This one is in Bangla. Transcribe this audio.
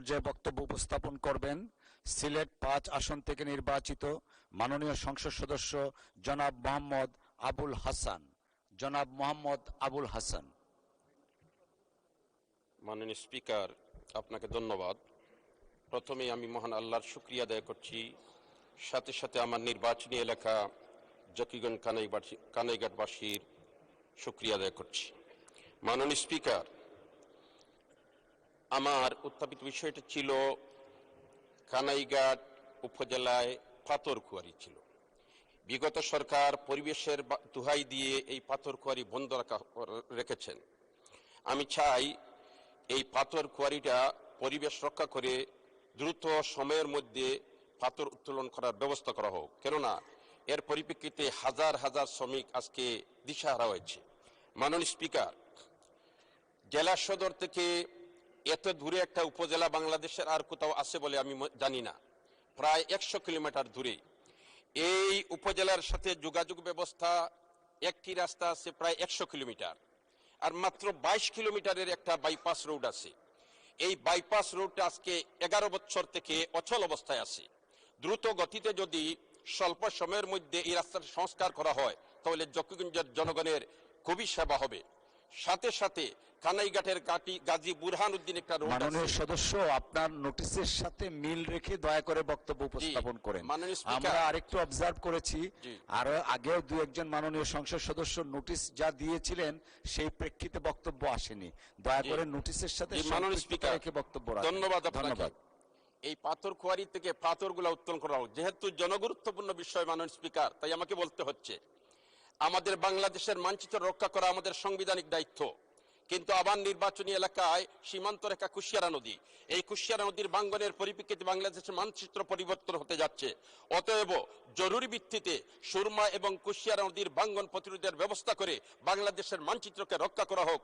পর্যায়ে বক্তব্য উপস্থাপন করবেন সিলেট ৫ আসন থেকে নির্বাচিত মাননীয় সংসদ সদস্য জনাব মোহাম্মদ আবুল হাসান। জনাব মোহাম্মদ আবুল হাসান। মাননীয় স্পিকার, আপনাকে ধন্যবাদ। প্রথমে আমি মহান আল্লাহর শুকরিয়া আদায় করছি, সাথে সাথে আমার নির্বাচনী এলাকা জকিগঞ্জ কানাইঘাটবাসীর শুকরিয়া আদায় করছি। মাননীয় স্পিকার, আমার উত্থাপিত বিষয়টা ছিল কানাইঘাট উপজেলায় পাথরকুয়ারি ছিল। বিগত সরকার পরিবেশের দোহাই দিয়ে এই পাথরকুয়ারি বন্ধ রেখেছেন। আমি চাই এই পাথরকুয়ারিটা পরিবেশ রক্ষা করে দ্রুত সময়ের মধ্যে পাথর উত্তোলন করার ব্যবস্থা করা হোক, কেননা এর পরিপ্রেক্ষিতে হাজার হাজার শ্রমিক আজকে দিশাহারা হয়েছে। মাননীয় স্পিকার, জেলা সদর থেকে এত দূরে একটা উপজেলা বাংলাদেশের আর কোথাও আছে বলে আমি জানি না। প্রায় 100 কিলোমিটার দূরে এই উপজেলার সাথে যোগাযোগ ব্যবস্থা, একটি রাস্তা আছে প্রায় 100 কিলোমিটার, আর মাত্র 22 কিলোমিটারের একটা বাইপাস রোড আছে। এই বাইপাস রোডটা আজকে 11 বছর থেকে অচল অবস্থায় আছে। দ্রুত গতিতে যদি স্বল্প সময়ের মধ্যে এই রাস্তার সংস্কার করা হয় তাহলে জকিগঞ্জের জনগণের খুবই সেবা হবে। সাথে সাথে কানাইঘাটের গাজী বুরহান উদ্দিন একটা রোড আছে। মাননীয় সদস্য, আপনার নোটিশের সাথে মিল রেখে দয়া করে বক্তব্য উপস্থাপন করেন। আমরা আরেকটু অবজার্ভ করেছি, আর আগেও দু একজন মাননীয় সংসদ সদস্য নোটিশ যা দিয়েছিলেন সেই প্রেক্ষিতে বক্তব্য আসেনি। দয়া করে নোটিশের সাথে মাননীয় স্পিকার রেখে বক্তব্য রাখুন। ধন্যবাদ। এই পাথরকুয়ারি থেকে পাথরগুলো উত্তোলন করা হোক, যেহেতু জনগুরুত্বপূর্ণ বিষয় মাননীয় স্পিকার, তাই আমাকে বলতে হচ্ছে। আমাদের বাংলাদেশের মানচিত্র রক্ষা করা আমাদের সাংবিধানিক দায়িত্ব, কিন্তু আবার নির্বাচনী এলাকায় সীমান্ত রেখা কুশিয়ারা নদী, এই কুশিয়ারা নদীর ভাঙ্গনের পরিপ্রেক্ষিতে বাংলাদেশের মানচিত্র পরিবর্তন হতে যাচ্ছে। অতএব জরুরি ভিত্তিতে সুরমা এবং কুশিয়ারা নদীর ভাঙ্গন প্রতিরোধের ব্যবস্থা করে বাংলাদেশের মানচিত্রকে রক্ষা করা হোক।